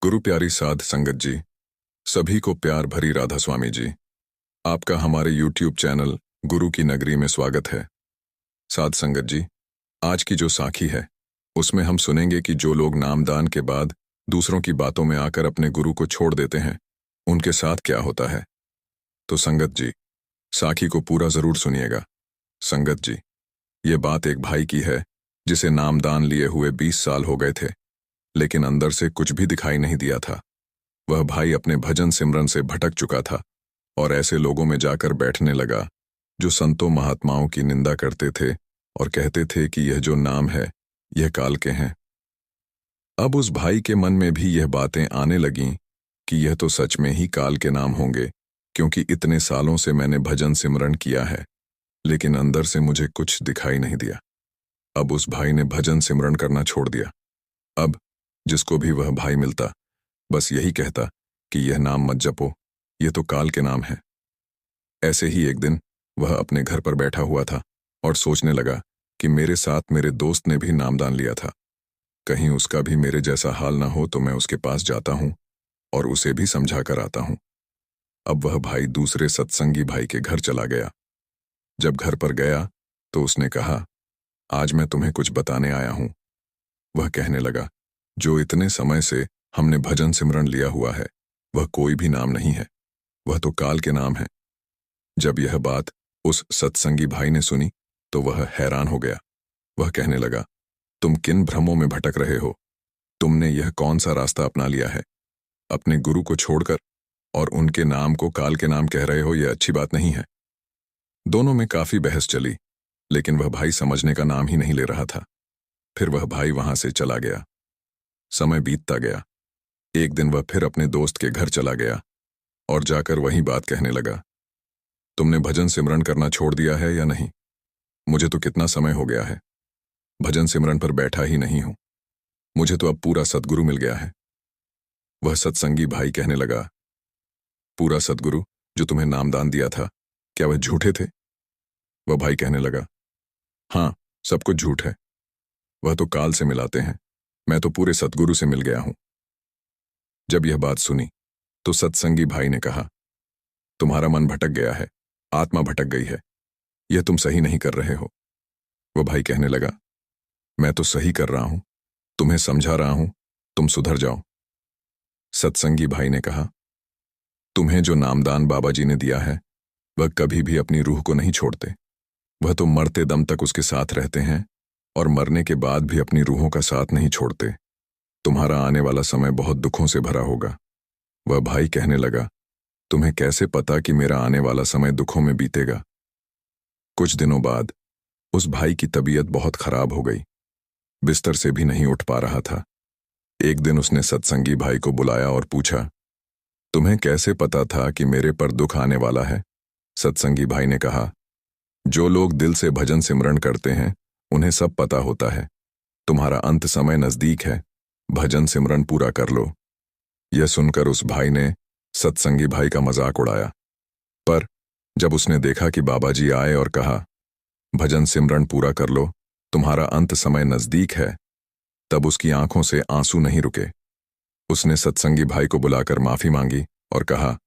गुरु प्यारी साध संगत जी, सभी को प्यार भरी राधा स्वामी जी। आपका हमारे YouTube चैनल गुरु की नगरी में स्वागत है। साध संगत जी, आज की जो साखी है उसमें हम सुनेंगे कि जो लोग नामदान के बाद दूसरों की बातों में आकर अपने गुरु को छोड़ देते हैं उनके साथ क्या होता है। तो संगत जी, साखी को पूरा जरूर सुनिएगा। संगत जी, ये बात एक भाई की है जिसे नामदान लिए हुए 20 साल हो गए थे, लेकिन अंदर से कुछ भी दिखाई नहीं दिया था। वह भाई अपने भजन सिमरन से भटक चुका था और ऐसे लोगों में जाकर बैठने लगा जो संतों महात्माओं की निंदा करते थे और कहते थे कि यह जो नाम है यह काल के हैं। अब उस भाई के मन में भी यह बातें आने लगीं कि यह तो सच में ही काल के नाम होंगे, क्योंकि इतने सालों से मैंने भजन सिमरन किया है लेकिन अंदर से मुझे कुछ दिखाई नहीं दिया। अब उस भाई ने भजन सिमरन करना छोड़ दिया। अब जिसको भी वह भाई मिलता बस यही कहता कि यह नाम मत जपो, ये तो काल के नाम है। ऐसे ही एक दिन वह अपने घर पर बैठा हुआ था और सोचने लगा कि मेरे साथ मेरे दोस्त ने भी नामदान लिया था, कहीं उसका भी मेरे जैसा हाल ना हो तो मैं उसके पास जाता हूं और उसे भी समझा कर आता हूं। अब वह भाई दूसरे सत्संगी भाई के घर चला गया। जब घर पर गया तो उसने कहा, आज मैं तुम्हें कुछ बताने आया हूं। वह कहने लगा, जो इतने समय से हमने भजन सिमरन लिया हुआ है वह कोई भी नाम नहीं है, वह तो काल के नाम है। जब यह बात उस सत्संगी भाई ने सुनी तो वह हैरान हो गया। वह कहने लगा, तुम किन भ्रमों में भटक रहे हो? तुमने यह कौन सा रास्ता अपना लिया है? अपने गुरु को छोड़कर और उनके नाम को काल के नाम कह रहे हो, यह अच्छी बात नहीं है। दोनों में काफी बहस चली, लेकिन वह भाई समझने का नाम ही नहीं ले रहा था। फिर वह भाई वहां से चला गया। समय बीतता गया। एक दिन वह फिर अपने दोस्त के घर चला गया और जाकर वही बात कहने लगा, तुमने भजन सिमरन करना छोड़ दिया है या नहीं? मुझे तो कितना समय हो गया है, भजन सिमरन पर बैठा ही नहीं हूं। मुझे तो अब पूरा सद्गुरु मिल गया है। वह सत्संगी भाई कहने लगा, पूरा सद्गुरु जो तुम्हें नामदान दिया था, क्या वह झूठे थे? वह भाई कहने लगा, हाँ, सब कुछ झूठ है। वह तो काल से मिलाते हैं, मैं तो पूरे सद्गुरु से मिल गया हूं। जब यह बात सुनी तो सत्संगी भाई ने कहा, तुम्हारा मन भटक गया है, आत्मा भटक गई है, यह तुम सही नहीं कर रहे हो। वह भाई कहने लगा, मैं तो सही कर रहा हूं, तुम्हें समझा रहा हूं, तुम सुधर जाओ। सत्संगी भाई ने कहा, तुम्हें जो नामदान बाबा जी ने दिया है वह कभी भी अपनी रूह को नहीं छोड़ते। वह तो मरते दम तक उसके साथ रहते हैं और मरने के बाद भी अपनी रूहों का साथ नहीं छोड़ते। तुम्हारा आने वाला समय बहुत दुखों से भरा होगा। वह भाई कहने लगा, तुम्हें कैसे पता कि मेरा आने वाला समय दुखों में बीतेगा? कुछ दिनों बाद उस भाई की तबीयत बहुत खराब हो गई, बिस्तर से भी नहीं उठ पा रहा था। एक दिन उसने सत्संगी भाई को बुलाया और पूछा, तुम्हें कैसे पता था कि मेरे पर दुख आने वाला है? सत्संगी भाई ने कहा, जो लोग दिल से भजन सिमरन करते हैं उन्हें सब पता होता है। तुम्हारा अंत समय नजदीक है, भजन सिमरन पूरा कर लो। यह सुनकर उस भाई ने सत्संगी भाई का मजाक उड़ाया, पर जब उसने देखा कि बाबा जी आए और कहा, भजन सिमरन पूरा कर लो, तुम्हारा अंत समय नजदीक है, तब उसकी आंखों से आंसू नहीं रुके। उसने सत्संगी भाई को बुलाकर माफी मांगी और कहा,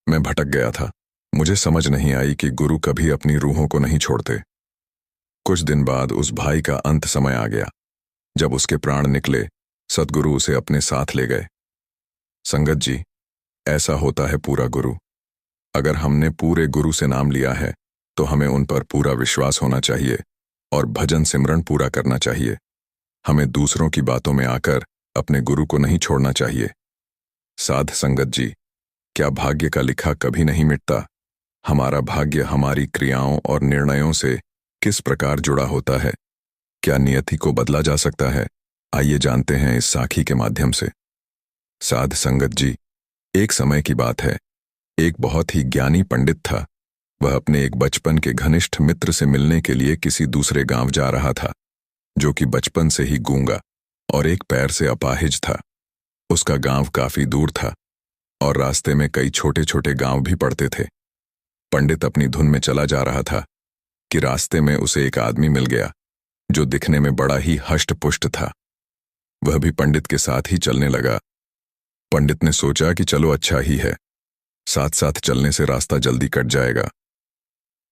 मैं भटक गया था, मुझे समझ नहीं आई कि गुरु कभी अपनी रूहों को नहीं छोड़ते। कुछ दिन बाद उस भाई का अंत समय आ गया। जब उसके प्राण निकले, सद्गुरु उसे अपने साथ ले गए। संगत जी, ऐसा होता है पूरा गुरु। अगर हमने पूरे गुरु से नाम लिया है तो हमें उन पर पूरा विश्वास होना चाहिए और भजन सिमरन पूरा करना चाहिए। हमें दूसरों की बातों में आकर अपने गुरु को नहीं छोड़ना चाहिए। साध संगत जी, क्या भाग्य का लिखा कभी नहीं मिटता? हमारा भाग्य हमारी क्रियाओं और निर्णयों से किस प्रकार जुड़ा होता है? क्या नियति को बदला जा सकता है? आइए जानते हैं इस साखी के माध्यम से। साध संगत जी, एक समय की बात है, एक बहुत ही ज्ञानी पंडित था। वह अपने एक बचपन के घनिष्ठ मित्र से मिलने के लिए किसी दूसरे गांव जा रहा था, जो कि बचपन से ही गूंगा और एक पैर से अपाहिज था। उसका गांव काफी दूर था और रास्ते में कई छोटे छोटे गांव भी पड़ते थे। पंडित अपनी धुन में चला जा रहा था कि रास्ते में उसे एक आदमी मिल गया जो दिखने में बड़ा ही हष्ट पुष्ट था। वह भी पंडित के साथ ही चलने लगा पंडित ने सोचा कि चलो अच्छा ही है, साथ साथ चलने से रास्ता जल्दी कट जाएगा।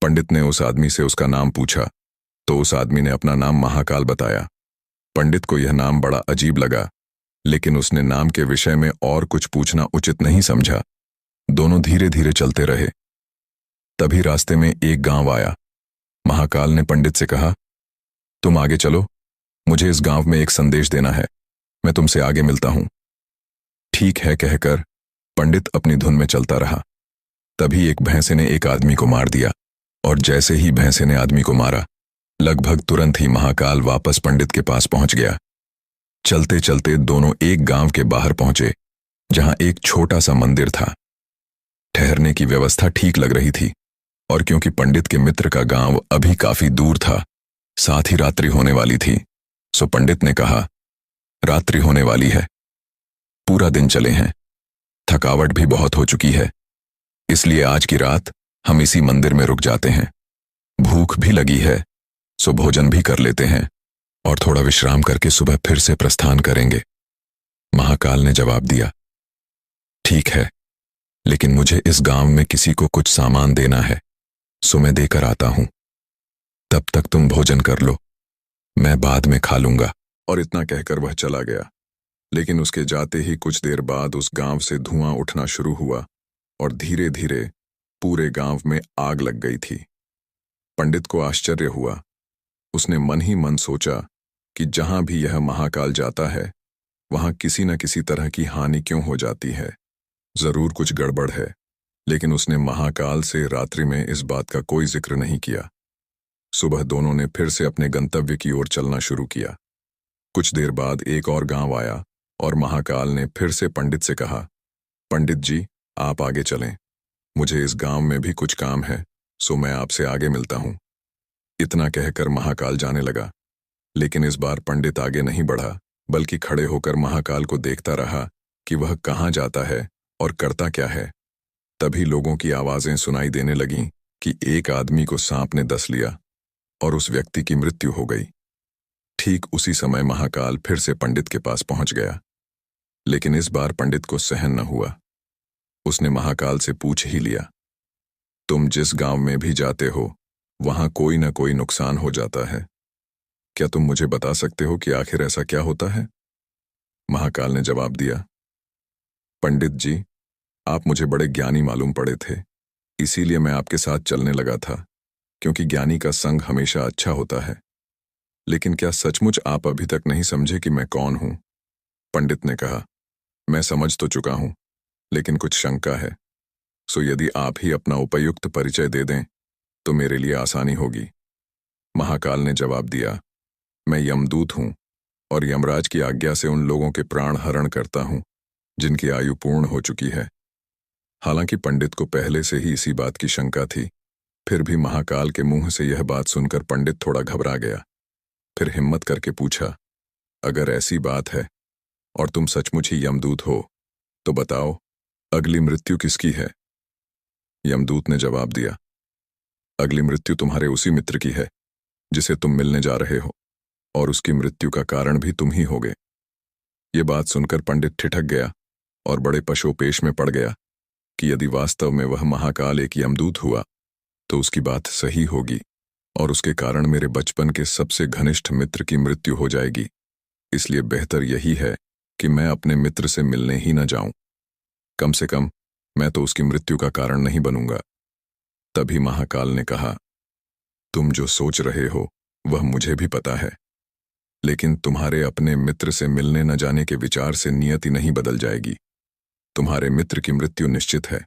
पंडित ने उस आदमी से उसका नाम पूछा तो उस आदमी ने अपना नाम महाकाल बताया। पंडित को यह नाम बड़ा अजीब लगा, लेकिन उसने नाम के विषय में और कुछ पूछना उचित नहीं समझा। दोनों धीरे धीरे चलते रहे। तभी रास्ते में एक गांव आया। महाकाल ने पंडित से कहा, तुम आगे चलो, मुझे इस गांव में एक संदेश देना है, मैं तुमसे आगे मिलता हूं। ठीक है कहकर पंडित अपनी धुन में चलता रहा। तभी एक भैंसे ने एक आदमी को मार दिया, और जैसे ही भैंसे ने आदमी को मारा, लगभग तुरंत ही महाकाल वापस पंडित के पास पहुंच गया। चलते चलते दोनों एक गांव के बाहर पहुंचे, जहां एक छोटा सा मंदिर था। ठहरने की व्यवस्था ठीक लग रही थी, और क्योंकि पंडित के मित्र का गांव अभी काफी दूर था, साथ ही रात्रि होने वाली थी, सो पंडित ने कहा, रात्रि होने वाली है, पूरा दिन चले हैं, थकावट भी बहुत हो चुकी है, इसलिए आज की रात हम इसी मंदिर में रुक जाते हैं। भूख भी लगी है, सो भोजन भी कर लेते हैं और थोड़ा विश्राम करके सुबह फिर से प्रस्थान करेंगे। महाकाल ने जवाब दिया, ठीक है, लेकिन मुझे इस गांव में किसी को कुछ सामान देना है, सो मैं देकर आता हूं। तब तक तुम भोजन कर लो, मैं बाद में खा लूंगा। और इतना कहकर वह चला गया। लेकिन उसके जाते ही कुछ देर बाद उस गांव से धुआं उठना शुरू हुआ और धीरे धीरे पूरे गांव में आग लग गई थी। पंडित को आश्चर्य हुआ। उसने मन ही मन सोचा कि जहां भी यह महाकाल जाता है, वहां किसी न किसी तरह की हानि क्यों हो जाती है, जरूर कुछ गड़बड़ है। लेकिन उसने महाकाल से रात्रि में इस बात का कोई जिक्र नहीं किया। सुबह दोनों ने फिर से अपने गंतव्य की ओर चलना शुरू किया। कुछ देर बाद एक और गांव आया और महाकाल ने फिर से पंडित से कहा, पंडित जी, आप आगे चलें, मुझे इस गांव में भी कुछ काम है, सो मैं आपसे आगे मिलता हूं। इतना कहकर महाकाल जाने लगा। लेकिन इस बार पंडित आगे नहीं बढ़ा, बल्कि खड़े होकर महाकाल को देखता रहा कि वह कहां जाता है और करता क्या है। तभी लोगों की आवाजें सुनाई देने लगीं कि एक आदमी को सांप ने डस लिया और उस व्यक्ति की मृत्यु हो गई। ठीक उसी समय महाकाल फिर से पंडित के पास पहुंच गया। लेकिन इस बार पंडित को सहन न हुआ। उसने महाकाल से पूछ ही लिया, तुम जिस गांव में भी जाते हो, वहां कोई न कोई नुकसान हो जाता है, क्या तुम मुझे बता सकते हो कि आखिर ऐसा क्या होता है? महाकाल ने जवाब दिया, पंडित जी, आप मुझे बड़े ज्ञानी मालूम पड़े थे, इसीलिए मैं आपके साथ चलने लगा था, क्योंकि ज्ञानी का संग हमेशा अच्छा होता है। लेकिन क्या सचमुच आप अभी तक नहीं समझे कि मैं कौन हूं? पंडित ने कहा, मैं समझ तो चुका हूं, लेकिन कुछ शंका है, सो यदि आप ही अपना उपयुक्त परिचय दे दें तो मेरे लिए आसानी होगी। महाकाल ने जवाब दिया, मैं यमदूत हूं और यमराज की आज्ञा से उन लोगों के प्राण हरण करता हूं जिनकी आयु पूर्ण हो चुकी है। हालांकि पंडित को पहले से ही इसी बात की शंका थी, फिर भी महाकाल के मुंह से यह बात सुनकर पंडित थोड़ा घबरा गया। फिर हिम्मत करके पूछा, अगर ऐसी बात है और तुम सचमुच ही यमदूत हो, तो बताओ, अगली मृत्यु किसकी है? यमदूत ने जवाब दिया, अगली मृत्यु तुम्हारे उसी मित्र की है जिसे तुम मिलने जा रहे हो, और उसकी मृत्यु का कारण भी तुम ही होगे। ये बात सुनकर पंडित ठिठक गया और बड़े पशोपेश में पड़ गया कि यदि वास्तव में वह महाकाल एक यमदूत हुआ तो उसकी बात सही होगी और उसके कारण मेरे बचपन के सबसे घनिष्ठ मित्र की मृत्यु हो जाएगी। इसलिए बेहतर यही है कि मैं अपने मित्र से मिलने ही न जाऊं। कम से कम मैं तो उसकी मृत्यु का कारण नहीं बनूंगा। तभी महाकाल ने कहा, तुम जो सोच रहे हो वह मुझे भी पता है, लेकिन तुम्हारे अपने मित्र से मिलने न जाने के विचार से नियति नहीं बदल जाएगी। तुम्हारे मित्र की मृत्यु निश्चित है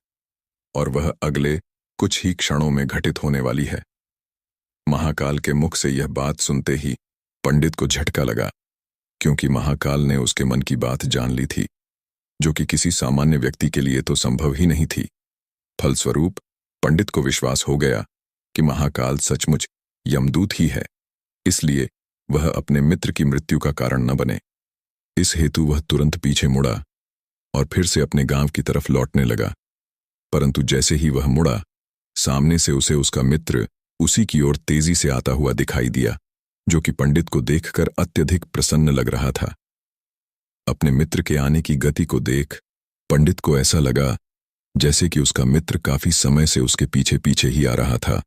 और वह अगले कुछ ही क्षणों में घटित होने वाली है। महाकाल के मुख से यह बात सुनते ही पंडित को झटका लगा, क्योंकि महाकाल ने उसके मन की बात जान ली थी, जो कि किसी सामान्य व्यक्ति के लिए तो संभव ही नहीं थी। फलस्वरूप पंडित को विश्वास हो गया कि महाकाल सचमुच यमदूत ही है, इसलिए वह अपने मित्र की मृत्यु का कारण न बने। इस हेतु वह तुरंत पीछे मुड़ा और फिर से अपने गांव की तरफ लौटने लगा। परंतु जैसे ही वह मुड़ा, सामने से उसे उसका मित्र उसी की ओर तेजी से आता हुआ दिखाई दिया, जो कि पंडित को देखकर अत्यधिक प्रसन्न लग रहा था। अपने मित्र के आने की गति को देख पंडित को ऐसा लगा जैसे कि उसका मित्र काफी समय से उसके पीछे पीछे ही आ रहा था,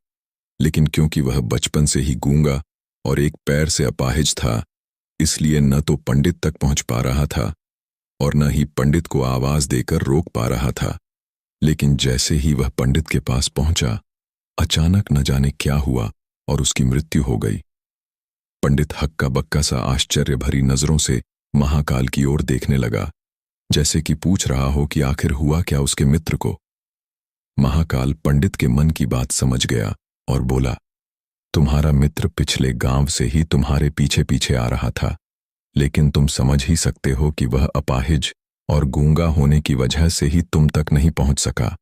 लेकिन क्योंकि वह बचपन से ही गूंगा और एक पैर से अपाहिज था, इसलिए न तो पंडित तक पहुंच पा रहा था और न ही पंडित को आवाज देकर रोक पा रहा था। लेकिन जैसे ही वह पंडित के पास पहुंचा, अचानक न जाने क्या हुआ और उसकी मृत्यु हो गई। पंडित हक्का बक्का सा आश्चर्य भरी नजरों से महाकाल की ओर देखने लगा, जैसे कि पूछ रहा हो कि आखिर हुआ क्या उसके मित्र को। महाकाल पंडित के मन की बात समझ गया और बोला, तुम्हारा मित्र पिछले गांव से ही तुम्हारे पीछे पीछे आ रहा था, लेकिन तुम समझ ही सकते हो कि वह अपाहिज और गूंगा होने की वजह से ही तुम तक नहीं पहुंच सका।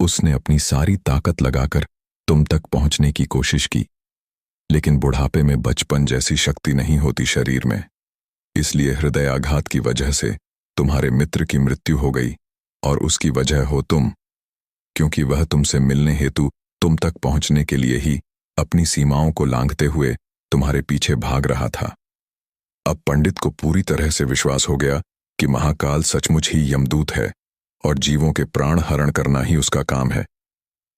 उसने अपनी सारी ताकत लगाकर तुम तक पहुंचने की कोशिश की, लेकिन बुढ़ापे में बचपन जैसी शक्ति नहीं होती शरीर में, इसलिए हृदयाघात की वजह से तुम्हारे मित्र की मृत्यु हो गई और उसकी वजह हो तुम, क्योंकि वह तुमसे मिलने हेतु तुम तक पहुंचने के लिए ही अपनी सीमाओं को लांघते हुए तुम्हारे पीछे भाग रहा था। अब पंडित को पूरी तरह से विश्वास हो गया कि महाकाल सचमुच ही यमदूत है और जीवों के प्राण हरण करना ही उसका काम है,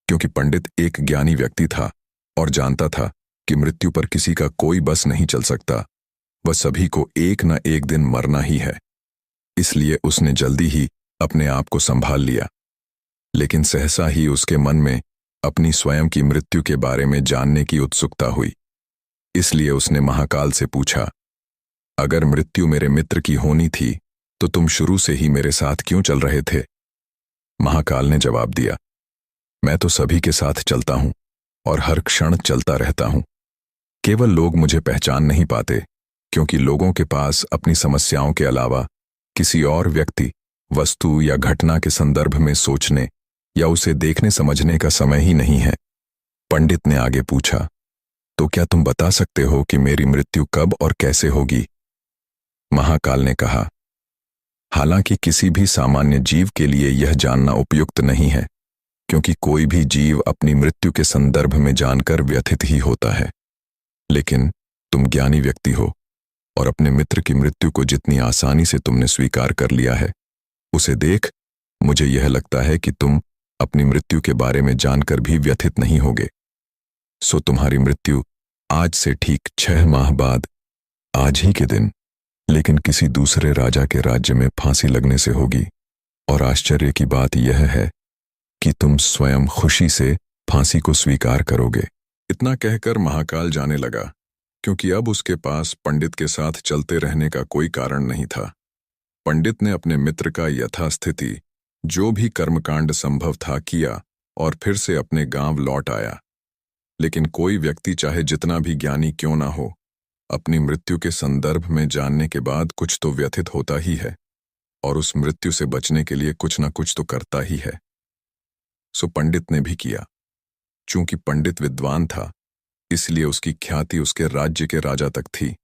क्योंकि पंडित एक ज्ञानी व्यक्ति था और जानता था कि मृत्यु पर किसी का कोई बस नहीं चल सकता, वह सभी को एक न एक दिन मरना ही है। इसलिए उसने जल्दी ही अपने आप को संभाल लिया, लेकिन सहसा ही उसके मन में अपनी स्वयं की मृत्यु के बारे में जानने की उत्सुकता हुई। इसलिए उसने महाकाल से पूछा, अगर मृत्यु मेरे मित्र की होनी थी तो तुम शुरू से ही मेरे साथ क्यों चल रहे थे? महाकाल ने जवाब दिया, मैं तो सभी के साथ चलता हूं और हर क्षण चलता रहता हूं। केवल लोग मुझे पहचान नहीं पाते, क्योंकि लोगों के पास अपनी समस्याओं के अलावा किसी और व्यक्ति, वस्तु या घटना के संदर्भ में सोचने या उसे देखने समझने का समय ही नहीं है। पंडित ने आगे पूछा, तो क्या तुम बता सकते हो कि मेरी मृत्यु कब और कैसे होगी? महाकाल ने कहा, हालांकि किसी भी सामान्य जीव के लिए यह जानना उपयुक्त नहीं है, क्योंकि कोई भी जीव अपनी मृत्यु के संदर्भ में जानकर व्यथित ही होता है। लेकिन तुम ज्ञानी व्यक्ति हो और अपने मित्र की मृत्यु को जितनी आसानी से तुमने स्वीकार कर लिया है, उसे देख मुझे यह लगता है कि तुम अपनी मृत्यु के बारे में जानकर भी व्यथित नहीं होगे। सो तुम्हारी मृत्यु आज से ठीक 6 माह बाद, आज ही के दिन, लेकिन किसी दूसरे राजा के राज्य में फांसी लगने से होगी। और आश्चर्य की बात यह है कि तुम स्वयं खुशी से फांसी को स्वीकार करोगे। इतना कहकर महाकाल जाने लगा, क्योंकि अब उसके पास पंडित के साथ चलते रहने का कोई कारण नहीं था। पंडित ने अपने मित्र का यथास्थिति जो भी कर्मकांड संभव था किया और फिर से अपने गांव लौट आया। लेकिन कोई व्यक्ति चाहे जितना भी ज्ञानी क्यों ना हो, अपनी मृत्यु के संदर्भ में जानने के बाद कुछ तो व्यथित होता ही है और उस मृत्यु से बचने के लिए कुछ न कुछ तो करता ही है। सो पंडित ने भी किया। चूंकि पंडित विद्वान था, इसलिए उसकी ख्याति उसके राज्य के राजा तक थी।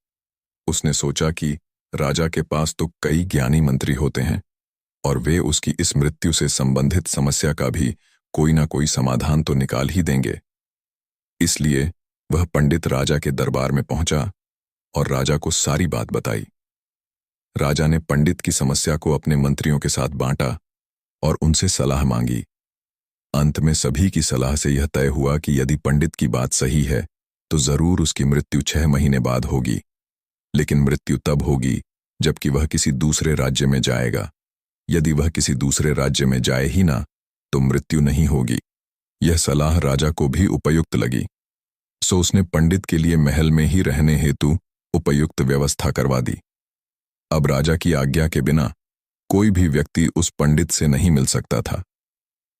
उसने सोचा कि राजा के पास तो कई ज्ञानी मंत्री होते हैं और वे उसकी इस मृत्यु से संबंधित समस्या का भी कोई ना कोई समाधान तो निकाल ही देंगे। इसलिए वह पंडित राजा के दरबार में पहुंचा और राजा को सारी बात बताई। राजा ने पंडित की समस्या को अपने मंत्रियों के साथ बांटा और उनसे सलाह मांगी। अंत में सभी की सलाह से यह तय हुआ कि यदि पंडित की बात सही है तो जरूर उसकी मृत्यु 6 महीने बाद होगी, लेकिन मृत्यु तब होगी जबकि वह किसी दूसरे राज्य में जाएगा। यदि वह किसी दूसरे राज्य में जाए ही ना तो मृत्यु नहीं होगी। यह सलाह राजा को भी उपयुक्त लगी, सो उसने पंडित के लिए महल में ही रहने हेतु उपयुक्त व्यवस्था करवा दी। अब राजा की आज्ञा के बिना कोई भी व्यक्ति उस पंडित से नहीं मिल सकता था,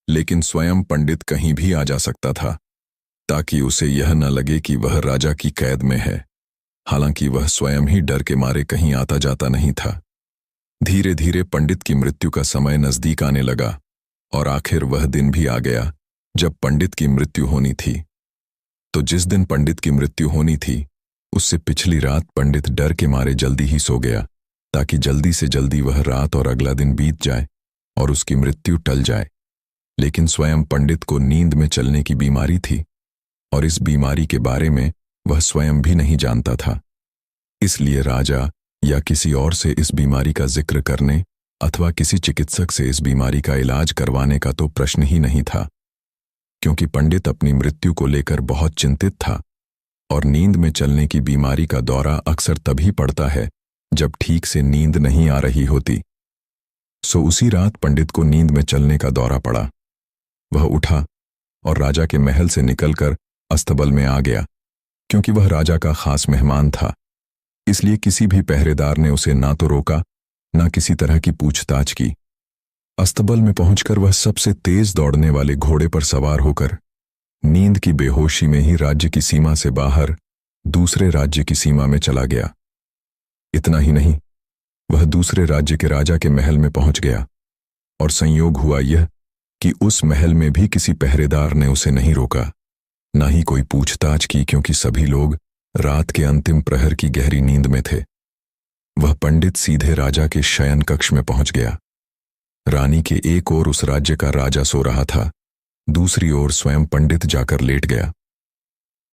लेकिन स्वयं पंडित कहीं भी आ जा सकता था, ताकि उसे यह न लगे कि वह राजा की कैद में है। हालांकि वह स्वयं ही डर के मारे कहीं आता जाता नहीं था। धीरे धीरे पंडित की मृत्यु का समय नजदीक आने लगा और आखिर वह दिन भी आ गया जब पंडित की मृत्यु होनी थी। तो जिस दिन पंडित की मृत्यु होनी थी, उससे पिछली रात पंडित डर के मारे जल्दी ही सो गया, ताकि जल्दी से जल्दी वह रात और अगला दिन बीत जाए और उसकी मृत्यु टल जाए। लेकिन स्वयं पंडित को नींद में चलने की बीमारी थी और इस बीमारी के बारे में वह स्वयं भी नहीं जानता था। इसलिए राजा या किसी और से इस बीमारी का जिक्र करने अथवा किसी चिकित्सक से इस बीमारी का इलाज करवाने का तो प्रश्न ही नहीं था, क्योंकि पंडित अपनी मृत्यु को लेकर बहुत चिंतित था और नींद में चलने की बीमारी का दौरा अक्सर तभी पड़ता है जब ठीक से नींद नहीं आ रही होती। सो उसी रात पंडित को नींद में चलने का दौरा पड़ा। वह उठा और राजा के महल से निकलकर अस्तबल में आ गया। क्योंकि वह राजा का खास मेहमान था, इसलिए किसी भी पहरेदार ने उसे ना तो रोका, ना किसी तरह की पूछताछ की। अस्तबल में पहुंचकर वह सबसे तेज दौड़ने वाले घोड़े पर सवार होकर नींद की बेहोशी में ही राज्य की सीमा से बाहर दूसरे राज्य की सीमा में चला गया। इतना ही नहीं, वह दूसरे राज्य के राजा के महल में पहुंच गया और संयोग हुआ यह कि उस महल में भी किसी पहरेदार ने उसे नहीं रोका, ना ही कोई पूछताछ की, क्योंकि सभी लोग रात के अंतिम प्रहर की गहरी नींद में थे। वह पंडित सीधे राजा के शयन कक्ष में पहुंच गया। रानी के एक ओर उस राज्य का राजा सो रहा था, दूसरी ओर स्वयं पंडित जाकर लेट गया।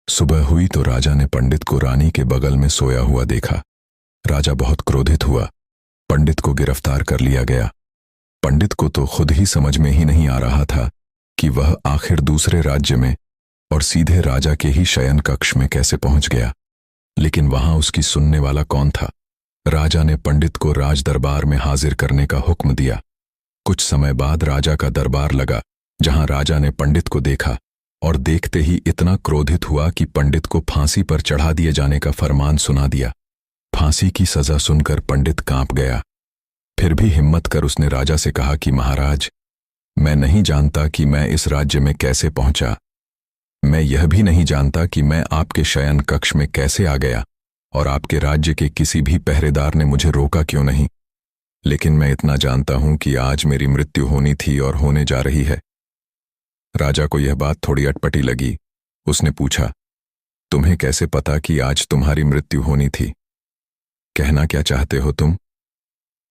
सुबह हुई तो राजा ने पंडित को रानी के बगल में सोया हुआ देखा। राजा बहुत क्रोधित हुआ। पंडित को गिरफ्तार कर लिया गया। पंडित को तो खुद ही समझ में ही नहीं आ रहा था कि वह आखिर दूसरे राज्य में और सीधे राजा के ही शयन कक्ष में कैसे पहुंच गया। लेकिन वहां उसकी सुनने वाला कौन था? राजा ने पंडित को राज दरबार में हाजिर करने का हुक्म दिया। कुछ समय बाद राजा का दरबार लगा, जहां राजा ने पंडित को देखा और देखते ही इतना क्रोधित हुआ कि पंडित को फांसी पर चढ़ा दिए जाने का फरमान सुना दिया। फांसी की सजा सुनकर पंडित कांप गया। फिर भी हिम्मत कर उसने राजा से कहा कि महाराज, मैं नहीं जानता कि मैं इस राज्य में कैसे पहुंचा। मैं यह भी नहीं जानता कि मैं आपके शयन कक्ष में कैसे आ गया और आपके राज्य के किसी भी पहरेदार ने मुझे रोका क्यों नहीं। लेकिन मैं इतना जानता हूं कि आज मेरी मृत्यु होनी थी और होने जा रही है। राजा को यह बात थोड़ी अटपटी लगी। उसने पूछा, तुम्हें कैसे पता कि आज तुम्हारी मृत्यु होनी थी? कहना क्या चाहते हो तुम?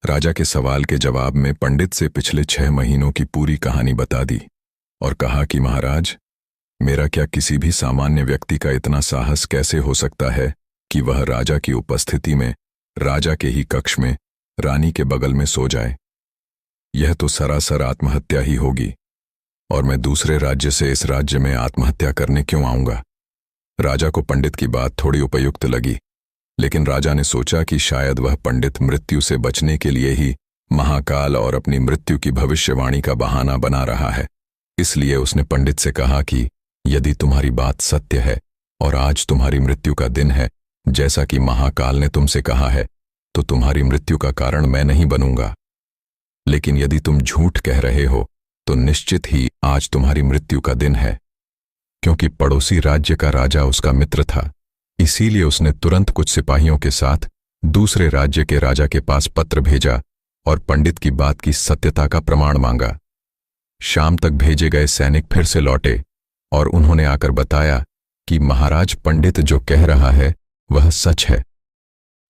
राजा के सवाल के जवाब में पंडित से पिछले 6 महीनों की पूरी कहानी बता दी और कहा कि महाराज, मेरा क्या किसी भी सामान्य व्यक्ति का इतना साहस कैसे हो सकता है कि वह राजा की उपस्थिति में राजा के ही कक्ष में रानी के बगल में सो जाए। यह तो सरासर आत्महत्या ही होगी, और मैं दूसरे राज्य से इस राज्य में आत्महत्या करने क्यों आऊंगा? राजा को पंडित की बात थोड़ी उपयुक्त लगी, लेकिन राजा ने सोचा कि शायद वह पंडित मृत्यु से बचने के लिए ही महाकाल और अपनी मृत्यु की भविष्यवाणी का बहाना बना रहा है। इसलिए उसने पंडित से कहा कि यदि तुम्हारी बात सत्य है और आज तुम्हारी मृत्यु का दिन है, जैसा कि महाकाल ने तुमसे कहा है, तो तुम्हारी मृत्यु का कारण मैं नहीं बनूंगा। लेकिन यदि तुम झूठ कह रहे हो तो निश्चित ही आज तुम्हारी मृत्यु का दिन है। क्योंकि पड़ोसी राज्य का राजा उसका मित्र था, इसीलिए उसने तुरंत कुछ सिपाहियों के साथ दूसरे राज्य के राजा के पास पत्र भेजा और पंडित की बात की सत्यता का प्रमाण मांगा। शाम तक भेजे गए सैनिक फिर से लौटे और उन्होंने आकर बताया कि महाराज, पंडित जो कह रहा है वह सच है।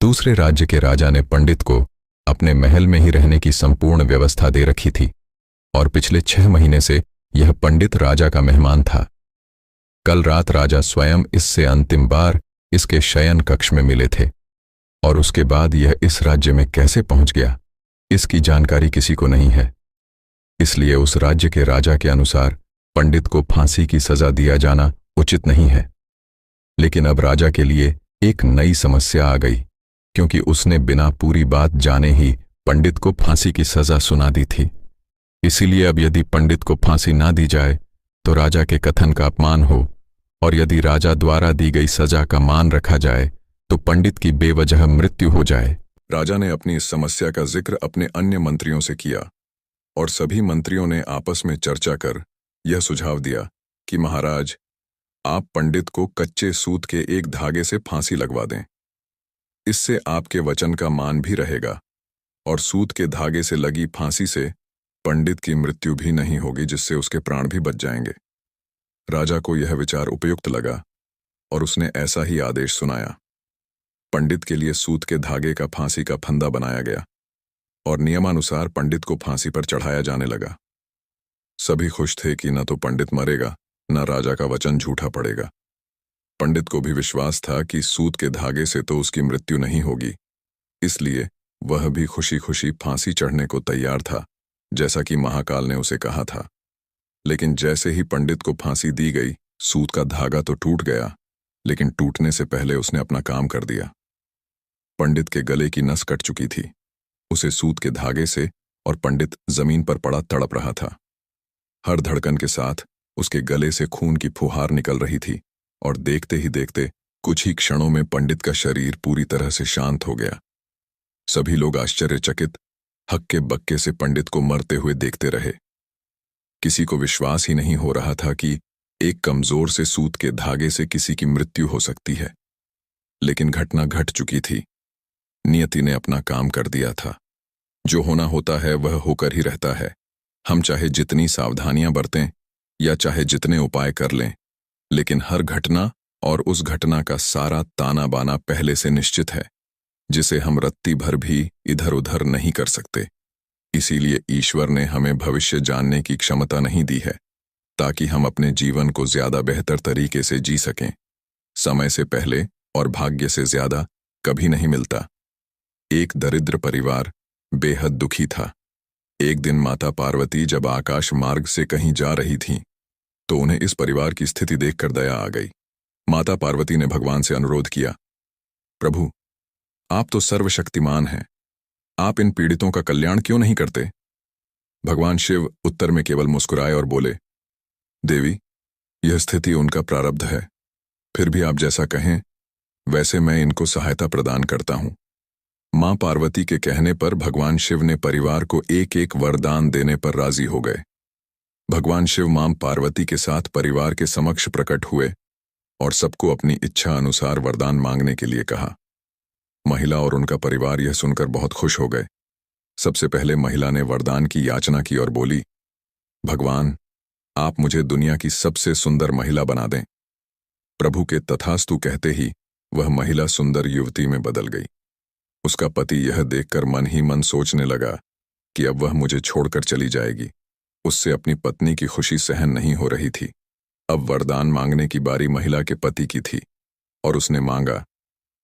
दूसरे राज्य के राजा ने पंडित को अपने महल में ही रहने की संपूर्ण व्यवस्था दे रखी थी और पिछले 6 महीने से यह पंडित राजा का मेहमान था। कल रात राजा स्वयं इससे अंतिम बार इसके शयन कक्ष में मिले थे और उसके बाद यह इस राज्य में कैसे पहुंच गया, इसकी जानकारी किसी को नहीं है। इसलिए उस राज्य के राजा के अनुसार पंडित को फांसी की सजा दिया जाना उचित नहीं है। लेकिन अब राजा के लिए एक नई समस्या आ गई, क्योंकि उसने बिना पूरी बात जाने ही पंडित को फांसी की सजा सुना दी थी। इसीलिए अब यदि पंडित को फांसी ना दी जाए तो राजा के कथन का अपमान हो, और यदि राजा द्वारा दी गई सजा का मान रखा जाए तो पंडित की बेवजह मृत्यु हो जाए। राजा ने अपनी इस समस्या का जिक्र अपने अन्य मंत्रियों से किया और सभी मंत्रियों ने आपस में चर्चा कर यह सुझाव दिया कि महाराज, आप पंडित को कच्चे सूत के एक धागे से फांसी लगवा दें। इससे आपके वचन का मान भी रहेगा और सूत के धागे से लगी फांसी से पंडित की मृत्यु भी नहीं होगी, जिससे उसके प्राण भी बच जाएंगे। राजा को यह विचार उपयुक्त लगा और उसने ऐसा ही आदेश सुनाया। पंडित के लिए सूत के धागे का फांसी का फंदा बनाया गया और नियमानुसार पंडित को फांसी पर चढ़ाया जाने लगा। सभी खुश थे कि न तो पंडित मरेगा, न राजा का वचन झूठा पड़ेगा। पंडित को भी विश्वास था कि सूत के धागे से तो उसकी मृत्यु नहीं होगी, इसलिए वह भी खुशी खुशी फांसी चढ़ने को तैयार था, जैसा कि महाकाल ने उसे कहा था। लेकिन जैसे ही पंडित को फांसी दी गई, सूत का धागा तो टूट गया, लेकिन टूटने से पहले उसने अपना काम कर दिया। पंडित के गले की नस कट चुकी थी, उसे सूत के धागे से, और पंडित जमीन पर पड़ा तड़प रहा था। हर धड़कन के साथ उसके गले से खून की फुहार निकल रही थी, और देखते ही देखते कुछ ही क्षणों में पंडित का शरीर पूरी तरह से शांत हो गया। सभी लोग आश्चर्यचकित हक्के बक्के से पंडित को मरते हुए देखते रहे। किसी को विश्वास ही नहीं हो रहा था कि एक कमजोर से सूत के धागे से किसी की मृत्यु हो सकती है। लेकिन घटना घट चुकी थी। नियति ने अपना काम कर दिया था। जो होना होता है वह होकर ही रहता है। हम चाहे जितनी सावधानियां बरतें या चाहे जितने उपाय कर लें, लेकिन हर घटना और उस घटना का सारा ताना बाना पहले से निश्चित है, जिसे हम रत्ती भर भी इधर उधर नहीं कर सकते। इसीलिए ईश्वर ने हमें भविष्य जानने की क्षमता नहीं दी है, ताकि हम अपने जीवन को ज्यादा बेहतर तरीके से जी सकें। समय से पहले और भाग्य से ज्यादा कभी नहीं मिलता। एक दरिद्र परिवार बेहद दुखी था। एक दिन माता पार्वती जब आकाश मार्ग से कहीं जा रही थीं, तो उन्हें इस परिवार की स्थिति देखकर दया आ गई। माता पार्वती ने भगवान से अनुरोध किया, प्रभु, आप तो सर्वशक्तिमान हैं, आप इन पीड़ितों का कल्याण क्यों नहीं करते? भगवान शिव उत्तर में केवल मुस्कुराए और बोले, देवी, यह स्थिति उनका प्रारब्ध है, फिर भी आप जैसा कहें वैसे मैं इनको सहायता प्रदान करता हूं। मां पार्वती के कहने पर भगवान शिव ने परिवार को एक एक वरदान देने पर राजी हो गए। भगवान शिव मां पार्वती के साथ परिवार के समक्ष प्रकट हुए और सबको अपनी इच्छा अनुसार वरदान मांगने के लिए कहा। महिला और उनका परिवार यह सुनकर बहुत खुश हो गए। सबसे पहले महिला ने वरदान की याचना की और बोली, भगवान, आप मुझे दुनिया की सबसे सुंदर महिला बना दें। प्रभु के तथास्तु कहते ही वह महिला सुंदर युवती में बदल गई। उसका पति यह देखकर मन ही मन सोचने लगा कि अब वह मुझे छोड़कर चली जाएगी। उससे अपनी पत्नी की खुशी सहन नहीं हो रही थी। अब वरदान मांगने की बारी महिला के पति की थी और उसने मांगा,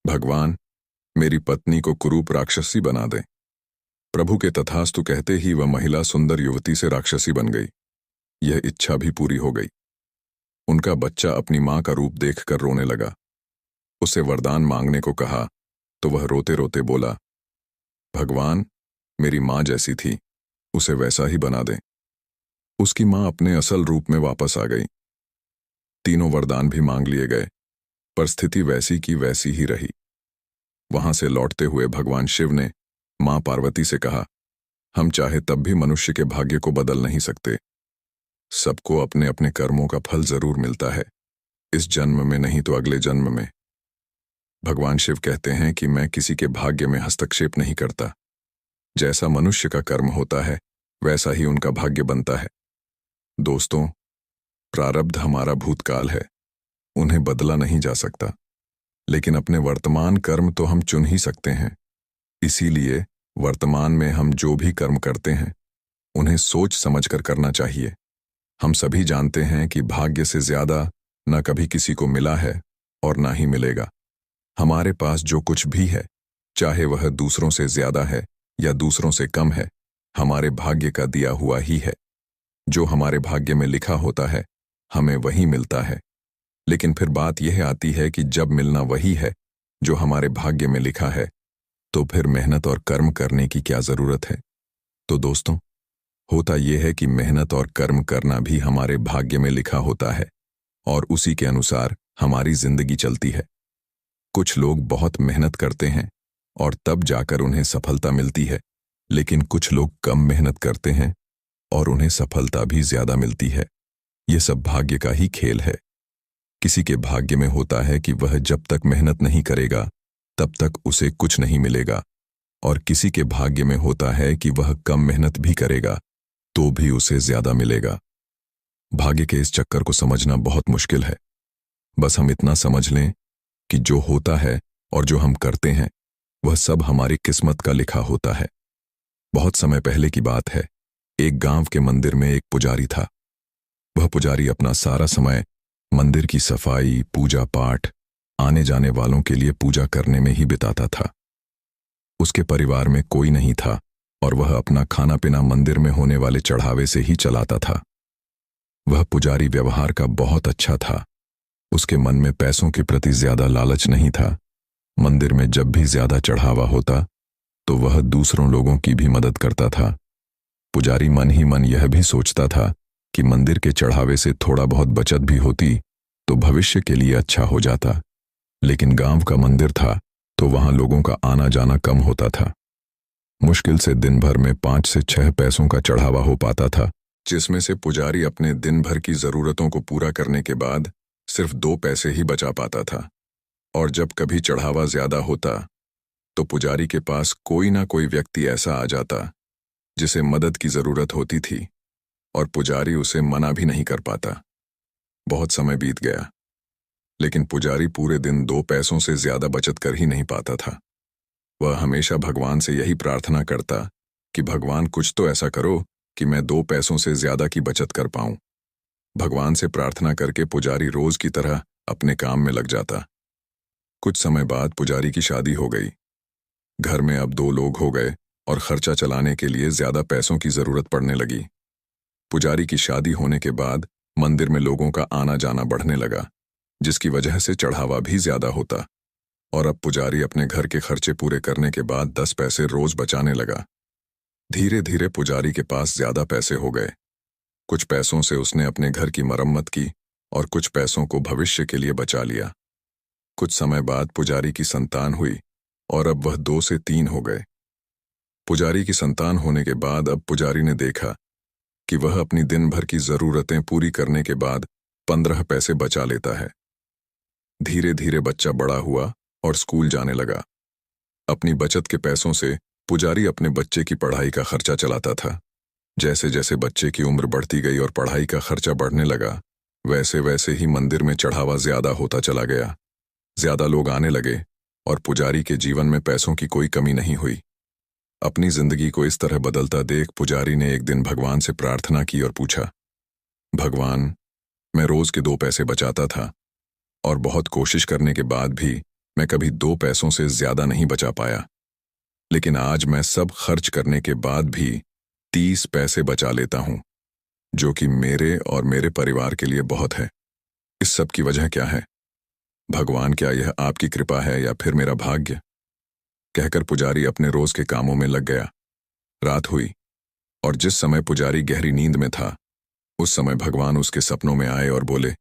भगवान, मेरी पत्नी को कुरूप राक्षसी बना दें। प्रभु के तथास्तु कहते ही वह महिला सुंदर युवती से राक्षसी बन गई। यह इच्छा भी पूरी हो गई। उनका बच्चा अपनी मां का रूप देखकर रोने लगा। उसे वरदान मांगने को कहा तो वह रोते रोते बोला, भगवान, मेरी मां जैसी थी, उसे वैसा ही बना दें। उसकी मां अपने असल रूप में वापस आ गई। तीनों वरदान भी मांग लिए गए, पर स्थिति वैसी की वैसी ही रही। वहां से लौटते हुए भगवान शिव ने मां पार्वती से कहा, हम चाहे तब भी मनुष्य के भाग्य को बदल नहीं सकते। सबको अपने अपने कर्मों का फल जरूर मिलता है, इस जन्म में नहीं तो अगले जन्म में। भगवान शिव कहते हैं कि मैं किसी के भाग्य में हस्तक्षेप नहीं करता। जैसा मनुष्य का कर्म होता है वैसा ही उनका भाग्य बनता है। दोस्तों, प्रारब्ध हमारा भूतकाल है, उन्हें बदला नहीं जा सकता, लेकिन अपने वर्तमान कर्म तो हम चुन ही सकते हैं। इसीलिए वर्तमान में हम जो भी कर्म करते हैं उन्हें सोच समझकर करना चाहिए। हम सभी जानते हैं कि भाग्य से ज्यादा न कभी किसी को मिला है और ना ही मिलेगा। हमारे पास जो कुछ भी है, चाहे वह दूसरों से ज्यादा है या दूसरों से कम है, हमारे भाग्य का दिया हुआ ही है। जो हमारे भाग्य में लिखा होता है हमें वही मिलता है। लेकिन फिर बात यह आती है कि जब मिलना वही है जो हमारे भाग्य में लिखा है, तो फिर मेहनत और कर्म करने की क्या जरूरत है? तो दोस्तों, होता यह है कि मेहनत और कर्म करना भी हमारे भाग्य में लिखा होता है और उसी के अनुसार हमारी जिंदगी चलती है। कुछ लोग बहुत मेहनत करते हैं और तब जाकर उन्हें सफलता मिलती है, लेकिन कुछ लोग कम मेहनत करते हैं और उन्हें सफलता भी ज्यादा मिलती है। यह सब भाग्य का ही खेल है। किसी के भाग्य में होता है कि वह जब तक मेहनत नहीं करेगा तब तक उसे कुछ नहीं मिलेगा, और किसी के भाग्य में होता है कि वह कम मेहनत भी करेगा तो भी उसे ज्यादा मिलेगा। भाग्य के इस चक्कर को समझना बहुत मुश्किल है। बस हम इतना समझ लें कि जो होता है और जो हम करते हैं वह सब हमारी किस्मत का लिखा होता है। बहुत समय पहले की बात है। एक गांव के मंदिर में एक पुजारी था। वह पुजारी अपना सारा समय मंदिर की सफाई, पूजा पाठ, आने जाने वालों के लिए पूजा करने में ही बिताता था। उसके परिवार में कोई नहीं था और वह अपना खाना पीना मंदिर में होने वाले चढ़ावे से ही चलाता था। वह पुजारी व्यवहार का बहुत अच्छा था। उसके मन में पैसों के प्रति ज्यादा लालच नहीं था। मंदिर में जब भी ज्यादा चढ़ावा होता तो वह दूसरों लोगों की भी मदद करता था। पुजारी मन ही मन यह भी सोचता था कि मंदिर के चढ़ावे से थोड़ा बहुत बचत भी होती तो भविष्य के लिए अच्छा हो जाता। लेकिन गांव का मंदिर था तो वहां लोगों का आना जाना कम होता था। मुश्किल से दिन भर में 5 से 6 पैसों का चढ़ावा हो पाता था, जिसमें से पुजारी अपने दिन भर की जरूरतों को पूरा करने के बाद सिर्फ 2 पैसे ही बचा पाता था। और जब कभी चढ़ावा ज्यादा होता तो पुजारी के पास कोई ना कोई व्यक्ति ऐसा आ जाता जिसे मदद की जरूरत होती थी और पुजारी उसे मना भी नहीं कर पाता। बहुत समय बीत गया, लेकिन पुजारी पूरे दिन 2 पैसों से ज्यादा बचत कर ही नहीं पाता था। वह हमेशा भगवान से यही प्रार्थना करता कि भगवान कुछ तो ऐसा करो कि मैं 2 पैसों से ज्यादा की बचत कर पाऊं। भगवान से प्रार्थना करके पुजारी रोज की तरह अपने काम में लग जाता। कुछ समय बाद पुजारी की शादी हो गई। घर में अब 2 लोग हो गए और खर्चा चलाने के लिए ज्यादा पैसों की जरूरत पड़ने लगी। पुजारी की शादी होने के बाद मंदिर में लोगों का आना जाना बढ़ने लगा, जिसकी वजह से चढ़ावा भी ज्यादा होता। और अब पुजारी अपने घर के खर्चे पूरे करने के बाद 10 पैसे रोज बचाने लगा। धीरे धीरे पुजारी के पास ज्यादा पैसे हो गए। कुछ पैसों से उसने अपने घर की मरम्मत की और कुछ पैसों को भविष्य के लिए बचा लिया। कुछ समय बाद पुजारी की संतान हुई और अब वह 2 से 3 हो गए। पुजारी की संतान होने के बाद अब पुजारी ने देखा कि वह अपनी दिन भर की जरूरतें पूरी करने के बाद 15 पैसे बचा लेता है। धीरे धीरे बच्चा बड़ा हुआ और स्कूल जाने लगा। अपनी बचत के पैसों से पुजारी अपने बच्चे की पढ़ाई का खर्चा चलाता था। जैसे जैसे बच्चे की उम्र बढ़ती गई और पढ़ाई का खर्चा बढ़ने लगा, वैसे वैसे ही मंदिर में चढ़ावा ज्यादा होता चला गया। ज्यादा लोग आने लगे और पुजारी के जीवन में पैसों की कोई कमी नहीं हुई। अपनी जिंदगी को इस तरह बदलता देख पुजारी ने एक दिन भगवान से प्रार्थना की और पूछा, भगवान, मैं रोज के 2 पैसे बचाता था और बहुत कोशिश करने के बाद भी मैं कभी 2 पैसों से ज्यादा नहीं बचा पाया। लेकिन आज मैं सब खर्च करने के बाद भी 30 पैसे बचा लेता हूं, जो कि मेरे और मेरे परिवार के लिए बहुत है। इस सब की वजह क्या है? भगवान, क्या यह आपकी कृपा है या फिर मेरा भाग्य? कहकर पुजारी अपने रोज के कामों में लग गया। रात हुई और जिस समय पुजारी गहरी नींद में था, उस समय भगवान उसके सपनों में आए और बोले,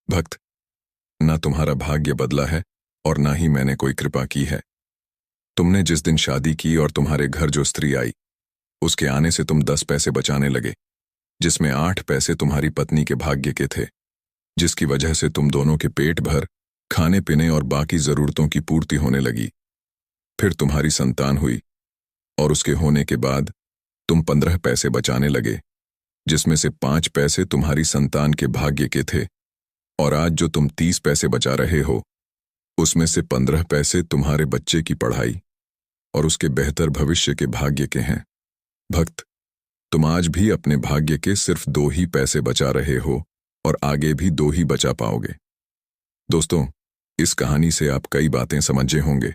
भक्त, ना तुम्हारा भाग्य बदला है और ना ही मैंने कोई कृपा की है। तुमने जिस दिन शादी की और तुम्हारे घर जो स्त्री आई, उसके आने से तुम 10 पैसे बचाने लगे, जिसमें 8 पैसे तुम्हारी पत्नी के भाग्य के थे, जिसकी वजह से तुम दोनों के पेट भर खाने पीने और बाकी जरूरतों की पूर्ति होने लगी। फिर तुम्हारी संतान हुई और उसके होने के बाद तुम 15 पैसे बचाने लगे, जिसमें से 5 पैसे तुम्हारी संतान के भाग्य के थे। और आज जो तुम 30 पैसे बचा रहे हो, उसमें से 15 पैसे तुम्हारे बच्चे की पढ़ाई और उसके बेहतर भविष्य के भाग्य के हैं। भक्त, तुम आज भी अपने भाग्य के सिर्फ 2 ही पैसे बचा रहे हो और आगे भी 2 ही बचा पाओगे। दोस्तों, इस कहानी से आप कई बातें समझे होंगे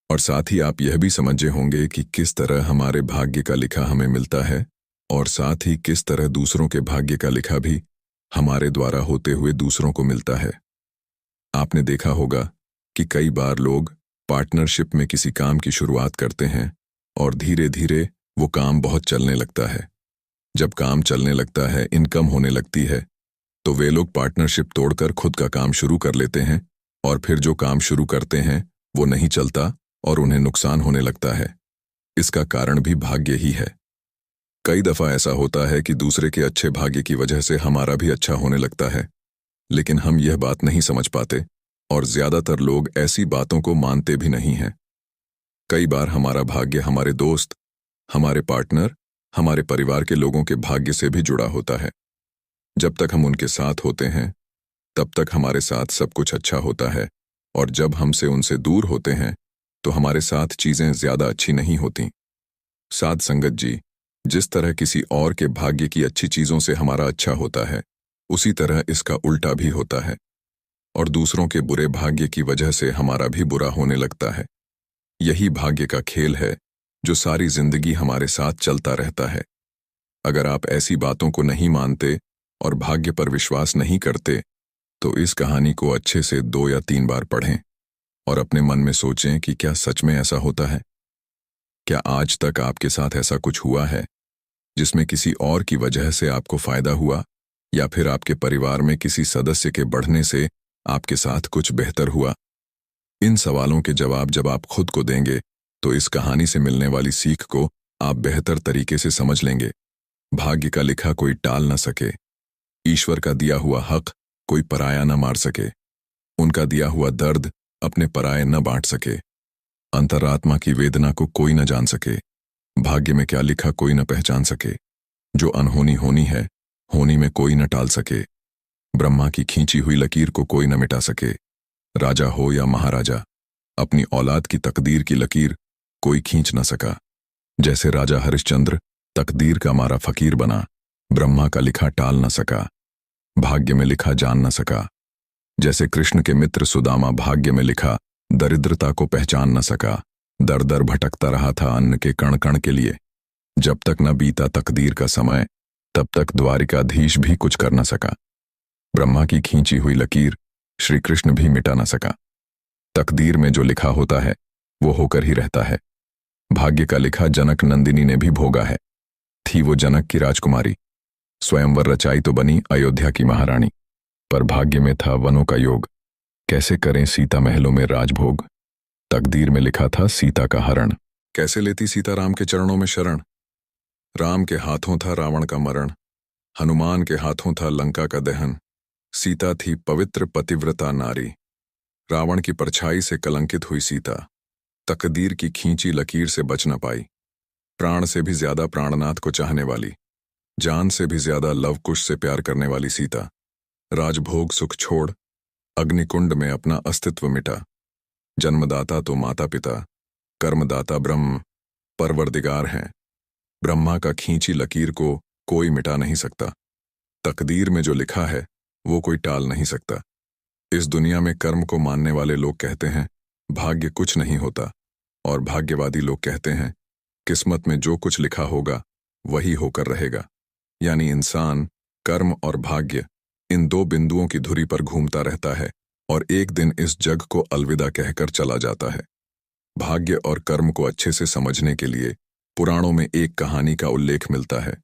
और साथ ही आप यह भी समझे होंगे कि किस तरह हमारे भाग्य का लिखा हमें मिलता है और साथ ही किस तरह दूसरों के भाग्य का लिखा भी हमारे द्वारा होते हुए दूसरों को मिलता है। आपने देखा होगा कि कई बार लोग पार्टनरशिप में किसी काम की शुरुआत करते हैं और धीरे धीरे वो काम बहुत चलने लगता है। जब काम चलने लगता है, इनकम होने लगती है, तो वे लोग पार्टनरशिप तोड़कर खुद का काम शुरू कर लेते हैं और फिर जो काम शुरू करते हैं वो नहीं चलता और उन्हें नुकसान होने लगता है। इसका कारण भी भाग्य ही है। कई दफा ऐसा होता है कि दूसरे के अच्छे भाग्य की वजह से हमारा भी अच्छा होने लगता है, लेकिन हम यह बात नहीं समझ पाते और ज्यादातर लोग ऐसी बातों को मानते भी नहीं हैं। कई बार हमारा भाग्य हमारे दोस्त, हमारे पार्टनर, हमारे परिवार के लोगों के भाग्य से भी जुड़ा होता है। जब तक हम उनके साथ होते हैं, तब तक हमारे साथ सब कुछ अच्छा होता है और जब हमसे उनसे दूर होते हैं, तो हमारे साथ चीजें ज्यादा अच्छी नहीं होती। साध संगत जी, जिस तरह किसी और के भाग्य की अच्छी चीजों से हमारा अच्छा होता है, उसी तरह इसका उल्टा भी होता है और दूसरों के बुरे भाग्य की वजह से हमारा भी बुरा होने लगता है। यही भाग्य का खेल है जो सारी जिंदगी हमारे साथ चलता रहता है। अगर आप ऐसी बातों को नहीं मानते और भाग्य पर विश्वास नहीं करते, तो इस कहानी को अच्छे से 2 या 3 बार पढ़ें और अपने मन में सोचें कि क्या सच में ऐसा होता है। क्या आज तक आपके साथ ऐसा कुछ हुआ है जिसमें किसी और की वजह से आपको फायदा हुआ, या फिर आपके परिवार में किसी सदस्य के बढ़ने से आपके साथ कुछ बेहतर हुआ? इन सवालों के जवाब जब आप खुद को देंगे, तो इस कहानी से मिलने वाली सीख को आप बेहतर तरीके से समझ लेंगे। भाग्य का लिखा कोई टाल न सके। ईश्वर का दिया हुआ हक कोई पराया न मार सके। उनका दिया हुआ दर्द अपने पराये न बांट सके। अंतरात्मा की वेदना को कोई न जान सके। भाग्य में क्या लिखा कोई न पहचान सके। जो अनहोनी होनी है, होनी में कोई न टाल सके। ब्रह्मा की खींची हुई लकीर को कोई न मिटा सके। राजा हो या महाराजा, अपनी औलाद की तकदीर की लकीर कोई खींच न सका। जैसे राजा हरिश्चंद्र तकदीर का मारा फकीर बना, ब्रह्मा का लिखा टाल न सका, भाग्य में लिखा जान न सका। जैसे कृष्ण के मित्र सुदामा भाग्य में लिखा दरिद्रता को पहचान न सका, दर दर भटकता रहा था अन्न के कण कण के लिए। जब तक न बीता तकदीर का समय, तब तक द्वारिकाधीश भी कुछ कर न सका। ब्रह्मा की खींची हुई लकीर श्री कृष्ण भी मिटा न सका। तकदीर में जो लिखा होता है वो होकर ही रहता है। भाग्य का लिखा जनक नंदिनी ने भी भोगा है। थी वो जनक की राजकुमारी, स्वयंवर रचाई तो बनी अयोध्या की महारानी, पर भाग्य में था वनों का योग। कैसे करें सीता महलों में राजभोग, तकदीर में लिखा था सीता का हरण। कैसे लेती सीता राम के चरणों में शरण। राम के हाथों था रावण का मरण, हनुमान के हाथों था लंका का दहन। सीता थी पवित्र पतिव्रता नारी, रावण की परछाई से कलंकित हुई सीता। तकदीर की खींची लकीर से बच न पाई। प्राण से भी ज्यादा प्राणनाथ को चाहने वाली, जान से भी ज्यादा लव कुश से प्यार करने वाली सीता राजभोग सुख छोड़ अग्निकुंड में अपना अस्तित्व मिटा। जन्मदाता तो माता पिता, कर्मदाता ब्रह्म, परवरदिगार हैं। ब्रह्मा का खींची लकीर को कोई मिटा नहीं सकता। तकदीर में जो लिखा है वो कोई टाल नहीं सकता। इस दुनिया में कर्म को मानने वाले लोग कहते हैं भाग्य कुछ नहीं होता, और भाग्यवादी लोग कहते हैं किस्मत में जो कुछ लिखा होगा वही होकर रहेगा। यानी इंसान कर्म और भाग्य इन 2 बिंदुओं की धुरी पर घूमता रहता है और एक दिन इस जग को अलविदा कहकर चला जाता है। भाग्य और कर्म को अच्छे से समझने के लिए पुराणों में एक कहानी का उल्लेख मिलता है।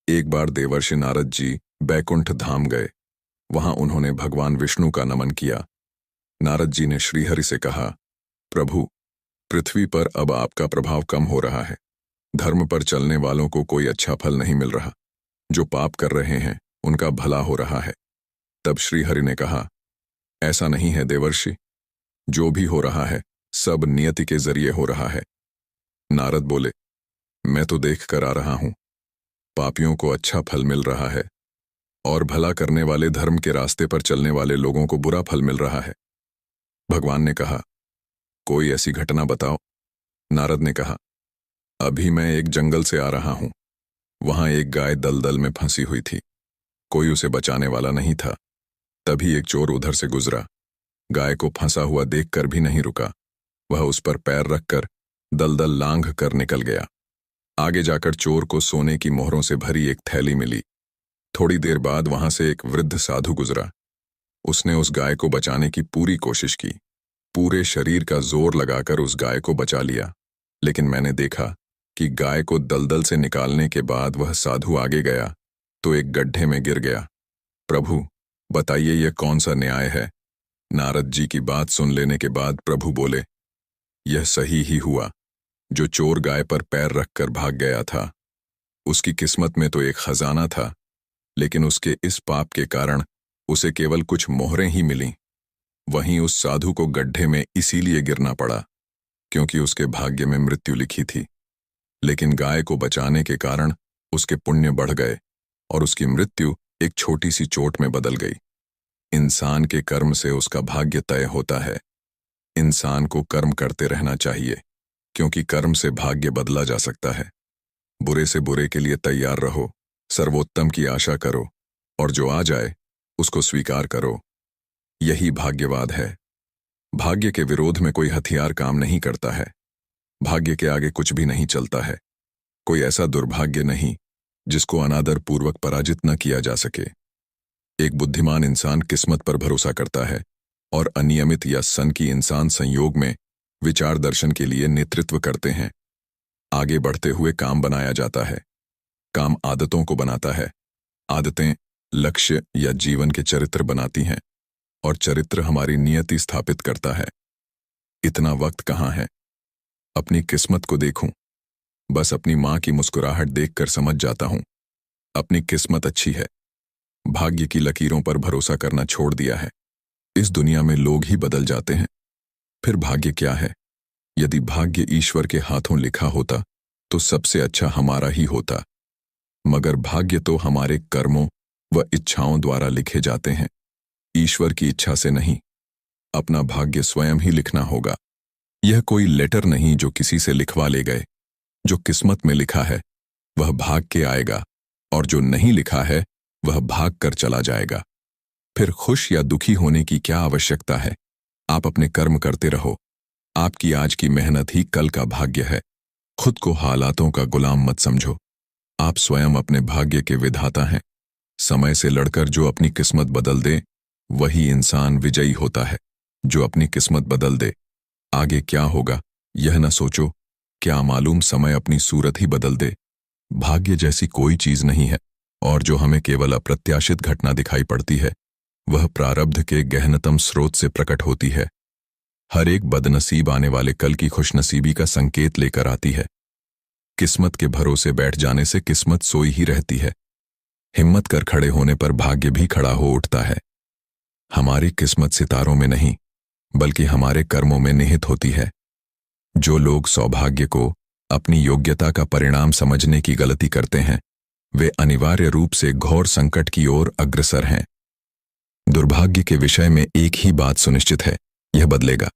एक बार देवर्षि नारद जी बैकुंठ धाम गए। वहां उन्होंने भगवान विष्णु का नमन किया। नारद जी ने श्रीहरि से कहा, प्रभु, पृथ्वी पर अब आपका प्रभाव कम हो रहा है। धर्म पर चलने वालों को कोई अच्छा फल नहीं मिल रहा। जो पाप कर रहे हैं उनका भला हो रहा है। तब श्रीहरि ने कहा, ऐसा नहीं है देवर्षि, जो भी हो रहा है सब नियति के जरिए हो रहा है। नारद बोले, मैं तो देख कर आ रहा हूं, पापियों को अच्छा फल मिल रहा है और भला करने वाले धर्म के रास्ते पर चलने वाले लोगों को बुरा फल मिल रहा है। भगवान ने कहा, कोई ऐसी घटना बताओ। नारद ने कहा, अभी मैं एक जंगल से आ रहा हूं। वहां एक गाय दलदल में फंसी हुई थी। कोई उसे बचाने वाला नहीं था। तभी एक चोर उधर से गुजरा। गाय को फंसा हुआ देखकर भी नहीं रुका। वह उस पर पैर रखकर दलदल लांघ कर निकल गया। आगे जाकर चोर को सोने की मोहरों से भरी एक थैली मिली। थोड़ी देर बाद वहां से एक वृद्ध साधु गुजरा। उसने उस गाय को बचाने की पूरी कोशिश की। पूरे शरीर का जोर लगाकर उस गाय को बचा लिया, लेकिन मैंने देखा कि गाय को दलदल से निकालने के बाद वह साधु आगे गया तो एक गड्ढे में गिर गया। प्रभु, बताइए यह कौन सा न्याय है। नारद जी की बात सुन लेने के बाद प्रभु बोले, यह सही ही हुआ। जो चोर गाय पर पैर रखकर भाग गया था, उसकी किस्मत में तो एक खजाना था, लेकिन उसके इस पाप के कारण उसे केवल कुछ मोहरें ही मिलीं। वहीं उस साधु को गड्ढे में इसीलिए गिरना पड़ा क्योंकि उसके भाग्य में मृत्यु लिखी थी। लेकिन गाय को बचाने के कारण उसके पुण्य बढ़ गए और उसकी मृत्यु एक छोटी सी चोट में बदल गई। इंसान के कर्म से उसका भाग्य तय होता है। इंसान को कर्म करते रहना चाहिए, क्योंकि कर्म से भाग्य बदला जा सकता है। बुरे से बुरे के लिए तैयार रहो, सर्वोत्तम की आशा करो और जो आ जाए उसको स्वीकार करो। यही भाग्यवाद है। भाग्य के विरोध में कोई हथियार काम नहीं करता है। भाग्य के आगे कुछ भी नहीं चलता है। कोई ऐसा दुर्भाग्य नहीं जिसको अनादर पूर्वक पराजित न किया जा सके। एक बुद्धिमान इंसान किस्मत पर भरोसा करता है और अनियमित या सनकी इंसान संयोग में विचार दर्शन के लिए नेतृत्व करते हैं। आगे बढ़ते हुए काम बनाया जाता है। काम आदतों को बनाता है। आदतें लक्ष्य या जीवन के चरित्र बनाती हैं और चरित्र हमारी नियति स्थापित करता है। इतना वक्त कहाँ है? अपनी किस्मत को देखूं। बस अपनी मां की मुस्कुराहट देखकर समझ जाता हूं अपनी किस्मत अच्छी है। भाग्य की लकीरों पर भरोसा करना छोड़ दिया है। इस दुनिया में लोग ही बदल जाते हैं, फिर भाग्य क्या है? यदि भाग्य ईश्वर के हाथों लिखा होता तो सबसे अच्छा हमारा ही होता, मगर भाग्य तो हमारे कर्मों व इच्छाओं द्वारा लिखे जाते हैं, ईश्वर की इच्छा से नहीं। अपना भाग्य स्वयं ही लिखना होगा। यह कोई लेटर नहीं जो किसी से लिखवा ले गए। जो किस्मत में लिखा है वह भाग के आएगा और जो नहीं लिखा है वह भाग कर चला जाएगा। फिर खुश या दुखी होने की क्या आवश्यकता है? आप अपने कर्म करते रहो। आपकी आज की मेहनत ही कल का भाग्य है। खुद को हालातों का गुलाम मत समझो। आप स्वयं अपने भाग्य के विधाता हैं। समय से लड़कर जो अपनी किस्मत बदल दे वही इंसान विजयी होता है। जो अपनी किस्मत बदल दे, आगे क्या होगा यह न सोचो। क्या मालूम समय अपनी सूरत ही बदल दे। भाग्य जैसी कोई चीज नहीं है, और जो हमें केवल अप्रत्याशित घटना दिखाई पड़ती है वह प्रारब्ध के गहनतम स्रोत से प्रकट होती है। हर एक बदनसीब आने वाले कल की खुशनसीबी का संकेत लेकर आती है। किस्मत के भरोसे बैठ जाने से किस्मत सोई ही रहती है। हिम्मत कर खड़े होने पर भाग्य भी खड़ा हो उठता है। हमारी किस्मत सितारों में नहीं बल्कि हमारे कर्मों में निहित होती है। जो लोग सौभाग्य को अपनी योग्यता का परिणाम समझने की गलती करते हैं वे अनिवार्य रूप से घोर संकट की ओर अग्रसर हैं। दुर्भाग्य के विषय में एक ही बात सुनिश्चित है, यह बदलेगा।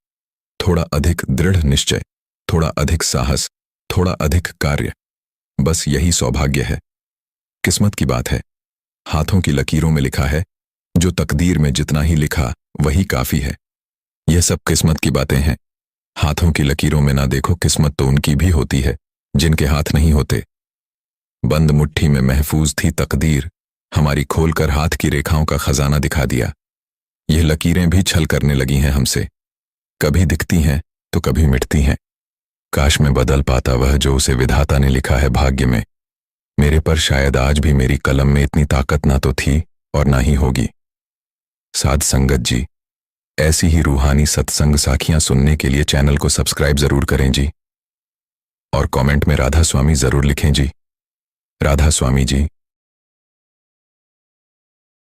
थोड़ा अधिक दृढ़ निश्चय, थोड़ा अधिक साहस, थोड़ा अधिक कार्य, बस यही सौभाग्य है। किस्मत की बात है। हाथों की लकीरों में लिखा है, जो तकदीर में जितना ही लिखा वही काफी है। यह सब किस्मत की बातें हैं। हाथों की लकीरों में ना देखो, किस्मत तो उनकी भी होती है जिनके हाथ नहीं होते। बंद मुट्ठी में महफूज थी तकदीर, हमारी खोलकर हाथ की रेखाओं का खजाना दिखा दिया। यह लकीरें भी छल करने लगी हैं हमसे, कभी दिखती हैं तो कभी मिटती हैं। काश मैं बदल पाता वह जो उसे विधाता ने लिखा है भाग्य में। मेरे पर शायद आज भी मेरी कलम में इतनी ताकत ना तो थी और ना ही होगी। साध संगत जी, ऐसी ही रूहानी सत्संग साखियां सुनने के लिए चैनल को सब्सक्राइब जरूर करें जी, और कमेंट में राधा स्वामी जरूर लिखें जी। राधा स्वामी जी।